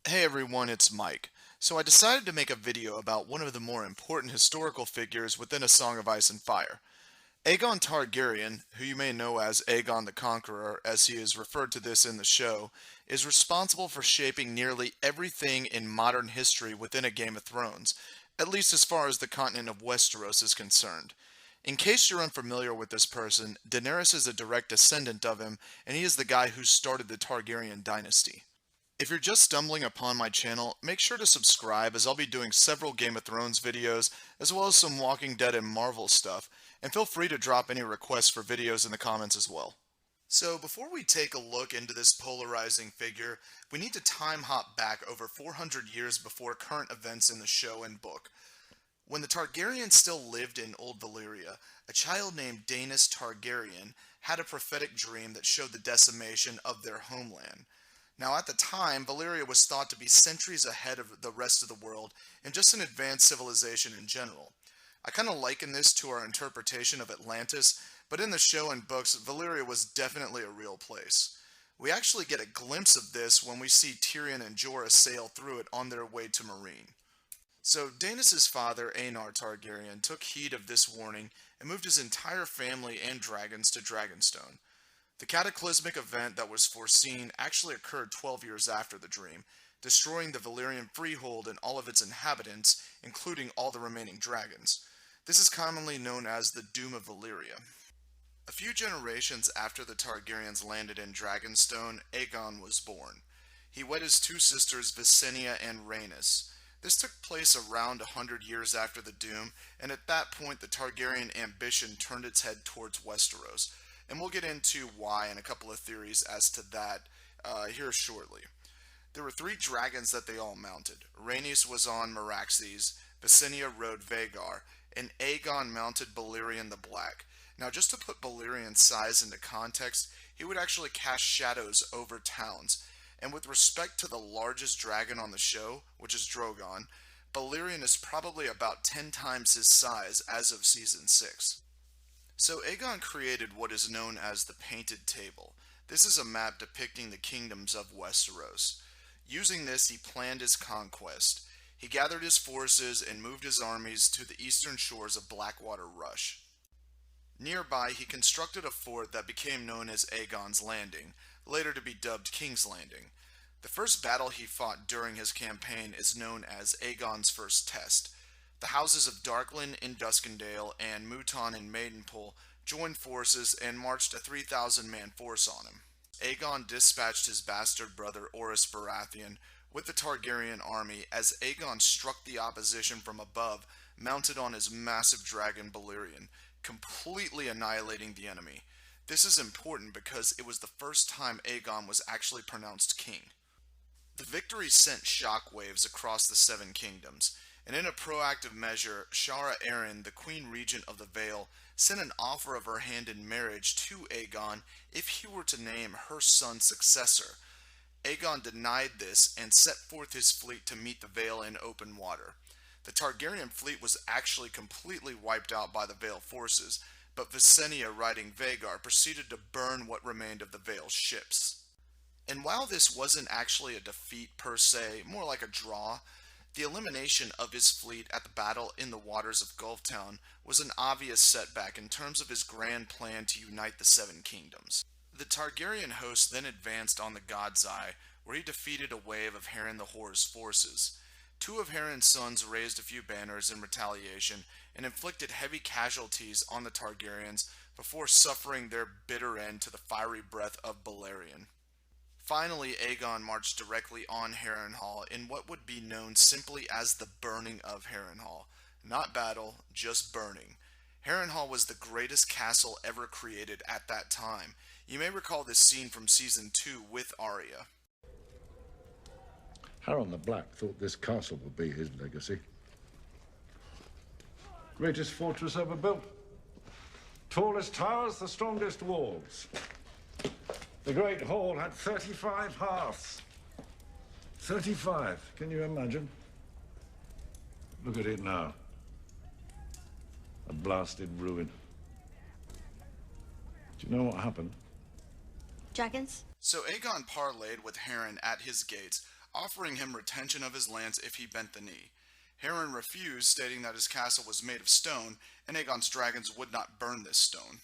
Hey everyone, it's Mike. So I decided to make a video about one of the more important historical figures within A Song of Ice and Fire. Aegon Targaryen, who you may know as Aegon the Conqueror, as he is referred to this in the show, is responsible for shaping nearly everything in modern history within a Game of Thrones, at least as far as the continent of Westeros is concerned. In case you're unfamiliar with this person, Daenerys is a direct descendant of him, and he is the guy who started the Targaryen dynasty. If you're just stumbling upon my channel, make sure to subscribe as I'll be doing several Game of Thrones videos, as well as some Walking Dead and Marvel stuff, and feel free to drop any requests for videos in the comments as well. So before we take a look into this polarizing figure, we need to time hop back over 400 years before current events in the show and book. When the Targaryens still lived in Old Valyria, a child named Daenerys Targaryen had a prophetic dream that showed the decimation of their homeland. Now, at the time, Valyria was thought to be centuries ahead of the rest of the world and just an advanced civilization in general. I kind of liken this to our interpretation of Atlantis, but in the show and books, Valyria was definitely a real place. We actually get a glimpse of this when we see Tyrion and Jorah sail through it on their way to Meereen. So, Daenerys' father, Aenar Targaryen, took heed of this warning and moved his entire family and dragons to Dragonstone. The cataclysmic event that was foreseen actually occurred 12 years after the dream, destroying the Valyrian freehold and all of its inhabitants, including all the remaining dragons. This is commonly known as the Doom of Valyria. A few generations after the Targaryens landed in Dragonstone, Aegon was born. He wed his two sisters Visenya and Rhaenys. This took place around 100 years after the Doom, and at that point the Targaryen ambition turned its head towards Westeros. And we'll get into why and a couple of theories as to that here shortly. There were three dragons that they all mounted. Rhaenys was on Meraxes, Visenya rode Vhagar, and Aegon mounted Balerion the Black. Now, just to put Balerion's size into context, he would actually cast shadows over towns. And with respect to the largest dragon on the show, which is Drogon, Balerion is probably about 10 times his size as of Season 6. So Aegon created what is known as the Painted Table. This is a map depicting the kingdoms of Westeros. Using this, he planned his conquest. He gathered his forces and moved his armies to the eastern shores of Blackwater Rush. Nearby, he constructed a fort that became known as Aegon's Landing, later to be dubbed King's Landing. The first battle he fought during his campaign is known as Aegon's First Test. The houses of Darkland in Duskendale and Mouton in Maidenpool joined forces and marched a 3,000-man force on him. Aegon dispatched his bastard brother Orys Baratheon with the Targaryen army as Aegon struck the opposition from above, mounted on his massive dragon Balerion, completely annihilating the enemy. This is important because it was the first time Aegon was actually pronounced king. The victory sent shockwaves across the Seven Kingdoms, and in a proactive measure, Shara Arryn, the Queen Regent of the Vale, sent an offer of her hand in marriage to Aegon if he were to name her son's successor. Aegon denied this and set forth his fleet to meet the Vale in open water. The Targaryen fleet was actually completely wiped out by the Vale forces, but Visenya riding Vhagar proceeded to burn what remained of the Vale's ships. And while this wasn't actually a defeat per se, more like a draw, the elimination of his fleet at the battle in the waters of Gulftown was an obvious setback in terms of his grand plan to unite the Seven Kingdoms. The Targaryen host then advanced on the God's Eye, where he defeated a wave of Harren the Whore's forces. Two of Harren's sons raised a few banners in retaliation and inflicted heavy casualties on the Targaryens before suffering their bitter end to the fiery breath of Balerion. Finally, Aegon marched directly on Harrenhal in what would be known simply as the Burning of Harrenhal. Not battle, just burning. Harrenhal was the greatest castle ever created at that time. You may recall this scene from Season 2 with Arya. Harren the Black thought this castle would be his legacy. Greatest fortress ever built. Tallest towers, the strongest walls. The Great Hall had 35 hearths. 35, can you imagine? Look at it now. A blasted ruin. Do you know what happened? Dragons? So Aegon parlayed with Harren at his gates, offering him retention of his lands if he bent the knee. Harren refused, stating that his castle was made of stone, and Aegon's dragons would not burn this stone.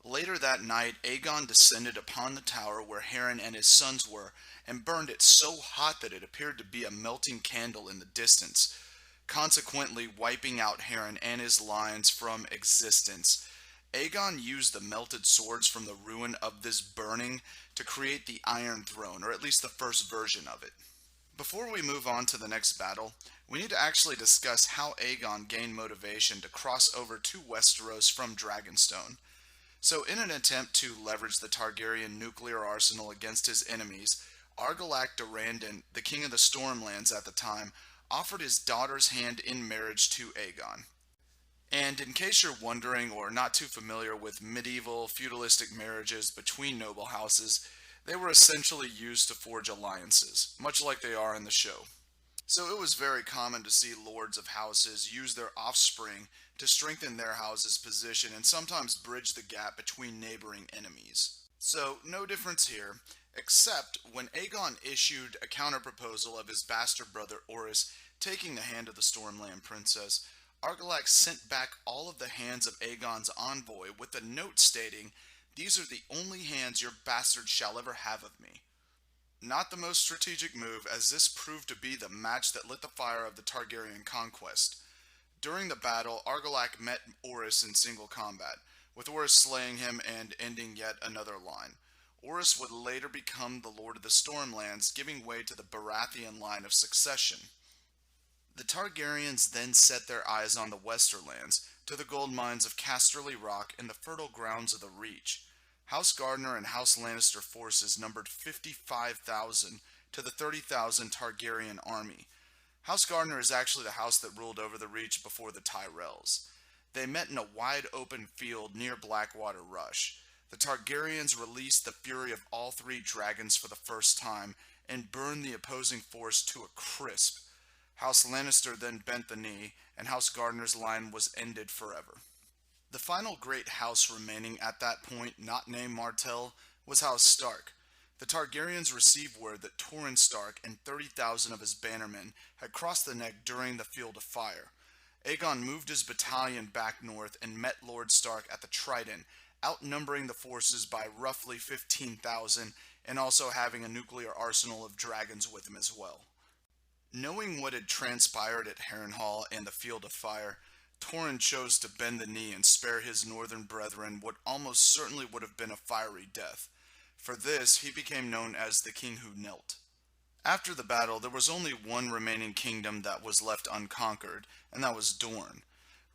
Later that night, Aegon descended upon the tower where Harren and his sons were, and burned it so hot that it appeared to be a melting candle in the distance, consequently wiping out Harren and his lines from existence. Aegon used the melted swords from the ruin of this burning to create the Iron Throne, or at least the first version of it. Before we move on to the next battle, we need to actually discuss how Aegon gained motivation to cross over to Westeros from Dragonstone. So in an attempt to leverage the Targaryen nuclear arsenal against his enemies, Argilac Durrandon, the king of the Stormlands at the time, offered his daughter's hand in marriage to Aegon. And in case you're wondering or not too familiar with medieval feudalistic marriages between noble houses, they were essentially used to forge alliances, much like they are in the show. So it was very common to see lords of houses use their offspring to strengthen their house's position and sometimes bridge the gap between neighboring enemies. So no difference here, except when Aegon issued a counterproposal of his bastard brother Orys taking the hand of the Stormland princess. Argilac sent back all of the hands of Aegon's envoy with a note stating, "These are the only hands your bastard shall ever have of me." Not the most strategic move, as this proved to be the match that lit the fire of the Targaryen conquest. During the battle, Argilac met Orys in single combat, with Orys slaying him and ending yet another line. Orys would later become the Lord of the Stormlands, giving way to the Baratheon line of succession. The Targaryens then set their eyes on the Westerlands, to the gold mines of Casterly Rock and the fertile grounds of the Reach. House Gardner and House Lannister forces numbered 55,000 to the 30,000 Targaryen army. House Gardner is actually the house that ruled over the Reach before the Tyrells. They met in a wide open field near Blackwater Rush. The Targaryens released the fury of all three dragons for the first time and burned the opposing force to a crisp. House Lannister then bent the knee, and House Gardner's line was ended forever. The final great house remaining at that point, not named Martell, was House Stark. The Targaryens received word that Torrhen Stark and 30,000 of his bannermen had crossed the neck during the Field of Fire. Aegon moved his battalion back north and met Lord Stark at the Trident, outnumbering the forces by roughly 15,000 and also having a nuclear arsenal of dragons with him as well. Knowing what had transpired at Harrenhal and the Field of Fire, Torrhen chose to bend the knee and spare his northern brethren what almost certainly would have been a fiery death. For this, he became known as the King Who Knelt. After the battle, there was only one remaining kingdom that was left unconquered, and that was Dorne.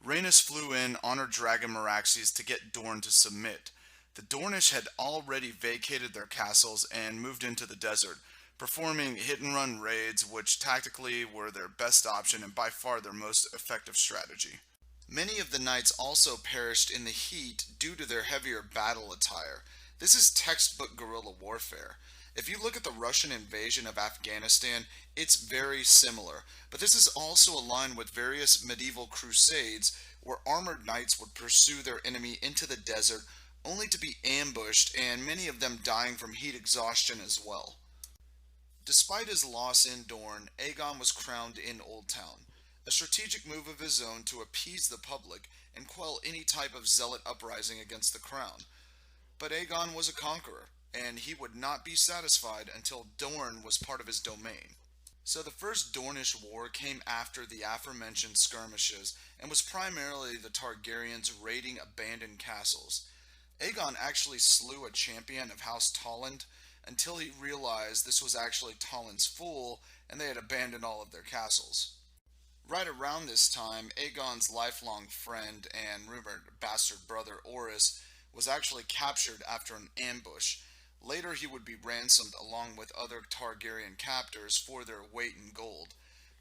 Rhaenys flew in on her dragon Meraxes to get Dorne to submit. The Dornish had already vacated their castles and moved into the desert, performing hit-and-run raids, which tactically were their best option and by far their most effective strategy. Many of the knights also perished in the heat due to their heavier battle attire. This is textbook guerrilla warfare. If you look at the Russian invasion of Afghanistan, it's very similar, but this is also aligned with various medieval crusades where armored knights would pursue their enemy into the desert only to be ambushed, and many of them dying from heat exhaustion as well. Despite his loss in Dorne, Aegon was crowned in Old Town, a strategic move of his own to appease the public and quell any type of zealot uprising against the crown. But Aegon was a conqueror, and he would not be satisfied until Dorne was part of his domain. So the first Dornish war came after the aforementioned skirmishes, and was primarily the Targaryens raiding abandoned castles. Aegon actually slew a champion of House Tolland, until he realized this was actually Tolland's fool, and they had abandoned all of their castles. Right around this time, Aegon's lifelong friend and rumored bastard brother Orys was actually captured after an ambush. Later he would be ransomed along with other Targaryen captors for their weight in gold,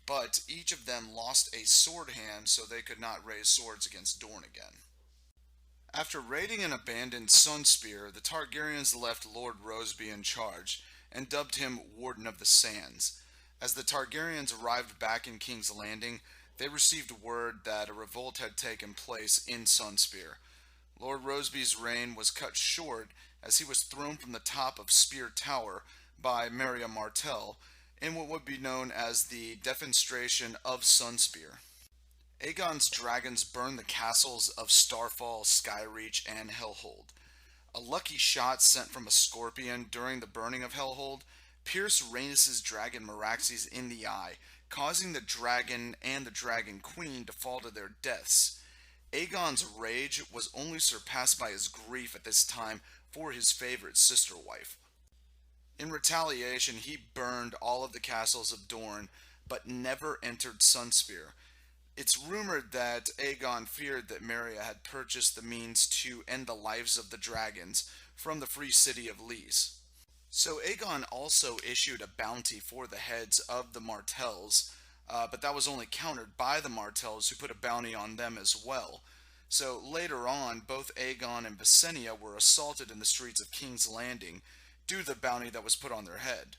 but each of them lost a sword hand so they could not raise swords against Dorne again. After raiding an abandoned Sunspear, the Targaryens left Lord Roseby in charge, and dubbed him Warden of the Sands. As the Targaryens arrived back in King's Landing, they received word that a revolt had taken place in Sunspear. Lord Roseby's reign was cut short as he was thrown from the top of Spear Tower by Merya Martell in what would be known as the Defenestration of Sunspear. Aegon's dragons burned the castles of Starfall, Skyreach, and Hellhold. A lucky shot sent from a scorpion during the burning of Hellhold pierced Rhaenys' dragon Meraxes in the eye, causing the dragon and the dragon queen to fall to their deaths. Aegon's rage was only surpassed by his grief at this time for his favorite sister wife. In retaliation, he burned all of the castles of Dorne, but never entered Sunspear. It's rumored that Aegon feared that Meria had purchased the means to end the lives of the dragons from the free city of Lys. So Aegon also issued a bounty for the heads of the Martells, but that was only countered by the Martells, who put a bounty on them as well. So later on, both Aegon and Visenya were assaulted in the streets of King's Landing due to the bounty that was put on their head.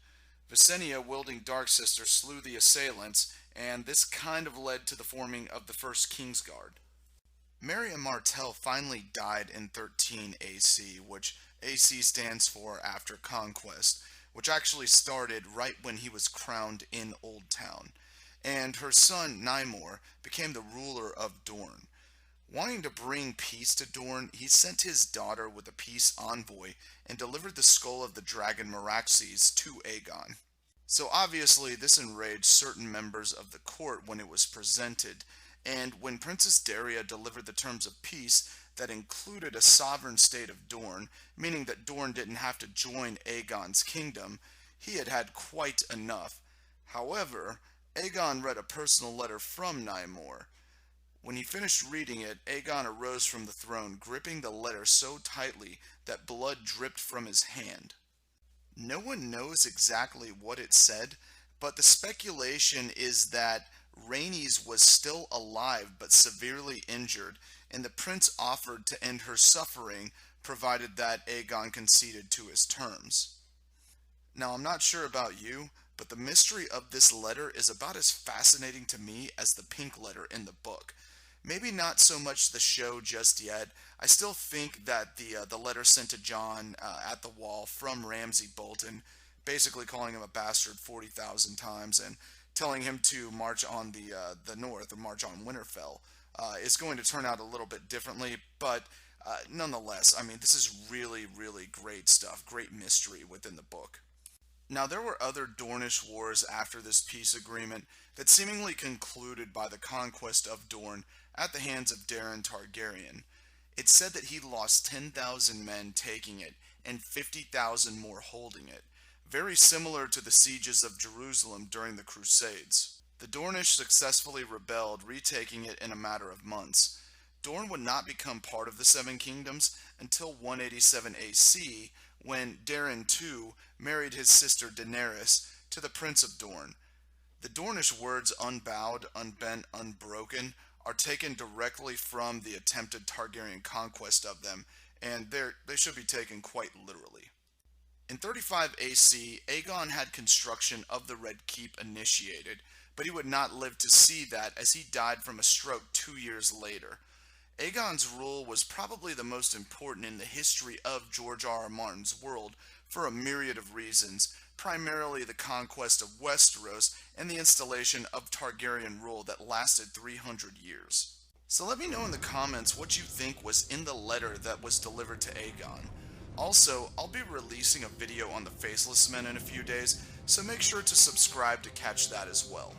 Visenya, wielding Darksister, slew the assailants, and this kind of led to the forming of the First Kingsguard. Meria Martell finally died in 13 AC, which AC stands for After Conquest, which actually started right when he was crowned in Old Town, and her son Nymor became the ruler of Dorne. Wanting to bring peace to Dorne, he sent his daughter with a peace envoy and delivered the skull of the dragon Meraxes to Aegon. So obviously this enraged certain members of the court when it was presented, and when Princess Daria delivered the terms of peace that included a sovereign state of Dorne, meaning that Dorne didn't have to join Aegon's kingdom, he had had quite enough. However, Aegon read a personal letter from Nymor. When he finished reading it, Aegon arose from the throne, gripping the letter so tightly that blood dripped from his hand. No one knows exactly what it said, but the speculation is that Rhaenys was still alive but severely injured, and the prince offered to end her suffering provided that Aegon conceded to his terms. Now, I'm not sure about you, but the mystery of this letter is about as fascinating to me as the pink letter in the book. Maybe not so much the show just yet. I still think that the letter sent to Jon at the Wall from Ramsay Bolton, basically calling him a bastard 40,000 times and telling him to march on the north, or march on Winterfell, is going to turn out a little bit differently, but nonetheless, I mean, this is really, really great stuff, great mystery within the book. Now, there were other Dornish wars after this peace agreement that seemingly concluded by the conquest of Dorne at the hands of Daeron Targaryen. It's said that he lost 10,000 men taking it and 50,000 more holding it, very similar to the sieges of Jerusalem during the Crusades. The Dornish successfully rebelled, retaking it in a matter of months. Dorne would not become part of the Seven Kingdoms until 187 AC, when Daeron II married his sister Daenerys to the Prince of Dorne. The Dornish words unbowed, unbent, unbroken are taken directly from the attempted Targaryen conquest of them, and they should be taken quite literally. In 35 AC, Aegon had construction of the Red Keep initiated, but he would not live to see that as he died from a stroke 2 years later. Aegon's rule was probably the most important in the history of George R. R. Martin's world for a myriad of reasons, primarily the conquest of Westeros and the installation of Targaryen rule that lasted 300 years. So let me know in the comments what you think was in the letter that was delivered to Aegon. Also, I'll be releasing a video on the Faceless Men in a few days, so make sure to subscribe to catch that as well.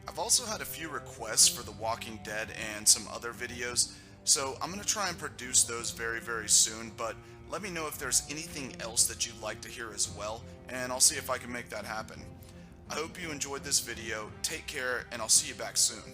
I've also had a few requests for The Walking Dead and some other videos, so I'm going to try and produce those very, very soon, but let me know if there's anything else that you'd like to hear as well, and I'll see if I can make that happen. I hope you enjoyed this video, take care, and I'll see you back soon.